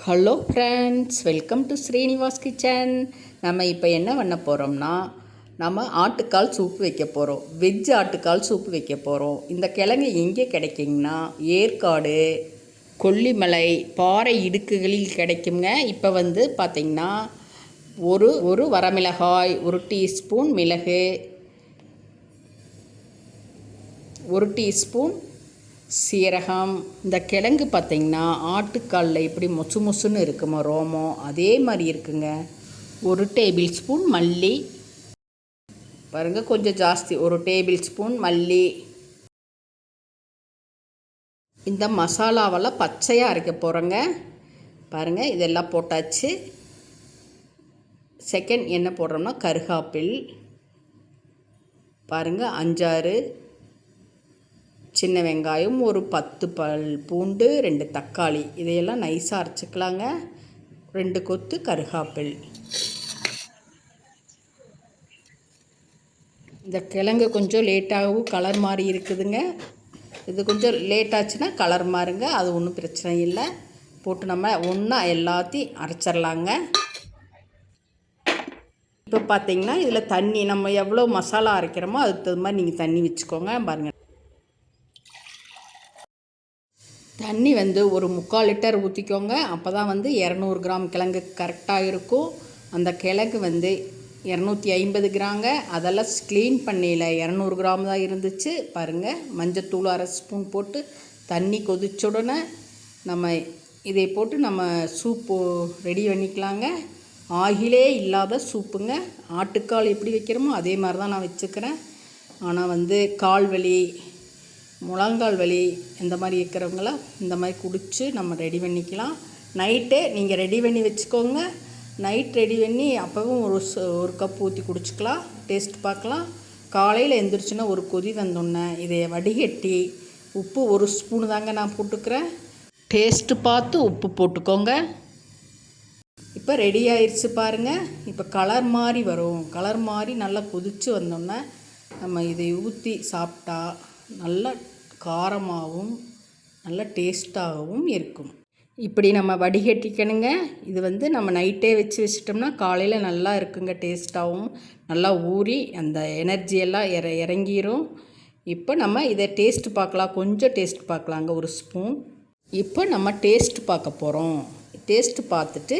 Hello friends, welcome to Srinivas kitchen. நம்ம இப்போ என்ன பண்ண போகிறோம்னா, நம்ம ஆட்டுக்கால் சூப்பு வைக்க போகிறோம். வெஜ் ஆட்டுக்கால் சூப்பு வைக்க போகிறோம். இந்த கிழங்கு எங்கே கிடைக்குங்கன்னா, ஏற்காடு, கொல்லிமலை, பாறை இடுக்குகளில் கிடைக்குங்க. இப்போ வந்து பார்த்திங்கன்னா, ஒரு வரமிளகாய், 1 டீஸ்பூன் மிளகு, 1 டீஸ்பூன் சீரகம். இந்த கிழங்கு பார்த்திங்கன்னா ஆட்டுக்காலில் எப்படி மொசு மொசுன்னு இருக்குமோ ரோமம், அதே மாதிரி இருக்குங்க. 1 டேபிள் ஸ்பூன் மல்லி பாருங்கள், கொஞ்சம் ஜாஸ்தி, 1 டேபிள் ஸ்பூன் மல்லி. இந்த மசாலாவெல்லாம் பச்சையாக அரைக்க போகிறோங்க. பாருங்கள், இதெல்லாம் போட்டாச்சு. செகண்ட் என்ன போடுறோம்னா கருகாப்பில் பாருங்கள், 5-6 சின்ன வெங்காயம், ஒரு 10 பல் பூண்டு, 2 தக்காளி, இதையெல்லாம் நைஸாக அரைச்சிக்கலாங்க. 2 கொத்து கருகாப்பில். இந்த கிழங்கு கொஞ்சம் லேட்டாகவும் கலர் மாறி இருக்குதுங்க. இது கொஞ்சம் லேட் ஆச்சுன்னா கலர் மாறுங்க, அது ஒன்றும் பிரச்சனை இல்லை. போட்டு நம்ம ஒன்றா எல்லாத்தையும் அரைச்சிடலாங்க. இப்போ பார்த்திங்கன்னா இதில் தண்ணி நம்ம எவ்வளோ மசாலா அரைக்கிறோமோ அதுக்கு தகுந்த மாதிரி நீங்கள் தண்ணி வச்சுக்கோங்க. பாருங்கள், தண்ணி வந்து ஒரு 3/4 லிட்டர் ஊற்றிக்கோங்க. அப்போ தான் வந்து 200 கிராம் கிழங்கு கரெக்டாக இருக்கும். அந்த கிழங்கு வந்து 250 கிராங்க. அதெல்லாம் க்ளீன் பண்ணல, 200 கிராம் தான் இருந்துச்சு. பாருங்கள், மஞ்சத்தூள் 1/2 ஸ்பூன் போட்டு தண்ணி கொதிச்ச உடனே நம்ம இதை போட்டு நம்ம சூப்பு ரெடி பண்ணிக்கலாங்க. ஆயிலே இல்லாத சூப்புங்க. ஆட்டுக்கால் எப்படி வைக்கிறோமோ அதே மாதிரி தான் நான் வச்சுக்கிறேன். ஆனால் வந்து கால் வலி, முழங்கால் வலி இந்த மாதிரி இருக்கிறவங்களாம் இந்த மாதிரி குடித்து நம்ம ரெடி பண்ணிக்கலாம். நைட்டே நீங்கள் ரெடி பண்ணி வச்சுக்கோங்க. நைட் ரெடி பண்ணி அப்போவும் ஒரு கப் ஊற்றி குடிச்சிக்கலாம். டேஸ்ட் பார்க்கலாம். காலையில் எழுந்திரிச்சின்னா ஒரு கொதி வந்தோடனே இதை வடிகட்டி உப்பு 1 ஸ்பூனு தாங்க நான் போட்டுக்கிறேன். டேஸ்ட்டு பார்த்து உப்பு போட்டுக்கோங்க. இப்போ ரெடி ஆயிடுச்சு பாருங்கள். இப்போ கலர் மாதிரி வரும். கலர் மாதிரி நல்லா கொதித்து வந்தோடனே நம்ம இதை ஊற்றி சாப்பிட்டா நல்லா காரமாகவும் நல்ல டேஸ்ட்டாகவும் இருக்கும். இப்படி நம்ம வடிகட்டிக்கணுங்க. இது வந்து நம்ம நைட்டே வச்சிட்டோம்னா காலையில் நல்லா இருக்குங்க. டேஸ்ட்டாகவும் நல்லா ஊறி அந்த எனர்ஜியெல்லாம் இறங்கிரும். இப்போ நம்ம இதை டேஸ்ட்டு பார்க்கலாம். கொஞ்சம் டேஸ்ட் பார்க்கலாங்க, 1 ஸ்பூன். இப்போ நம்ம டேஸ்ட்டு பார்க்க போகிறோம். டேஸ்ட்டு பார்த்துட்டு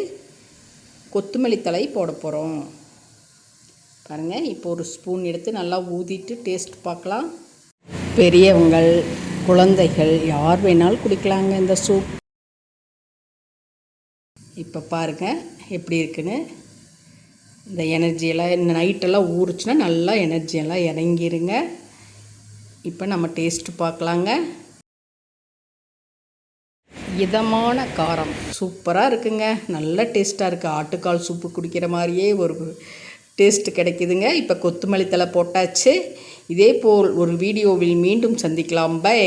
கொத்தமல்லி தழை போட போகிறோம். பாருங்கள், இப்போ 1 ஸ்பூன் எடுத்து நல்லா ஊதிட்டு டேஸ்ட் பார்க்கலாம். பெரியவங்கள், குழந்தைகள் யார் வேணாலும் குடிக்கலாங்க இந்த சூப். இப்போ பாருங்கள் எப்படி இருக்குன்னு. இந்த எனர்ஜியெல்லாம் இந்த நைட்டெல்லாம் ஊறுச்சுன்னா நல்லா எனர்ஜியெல்லாம் இறங்கிருங்க. இப்போ நம்ம டேஸ்ட்டு பார்க்கலாங்க. இதமான காரம் சூப்பராக இருக்குங்க. நல்ல டேஸ்ட்டாக இருக்குது. ஆட்டுக்கால் சூப்பு குடிக்கிற மாதிரியே ஒரு டேஸ்ட்டு கிடைக்குதுங்க. இப்போ கொத்தமல்லி தழை போட்டாச்சு. இதேபோல் ஒரு வீடியோவில் மீண்டும் சந்திக்கலாம். பை.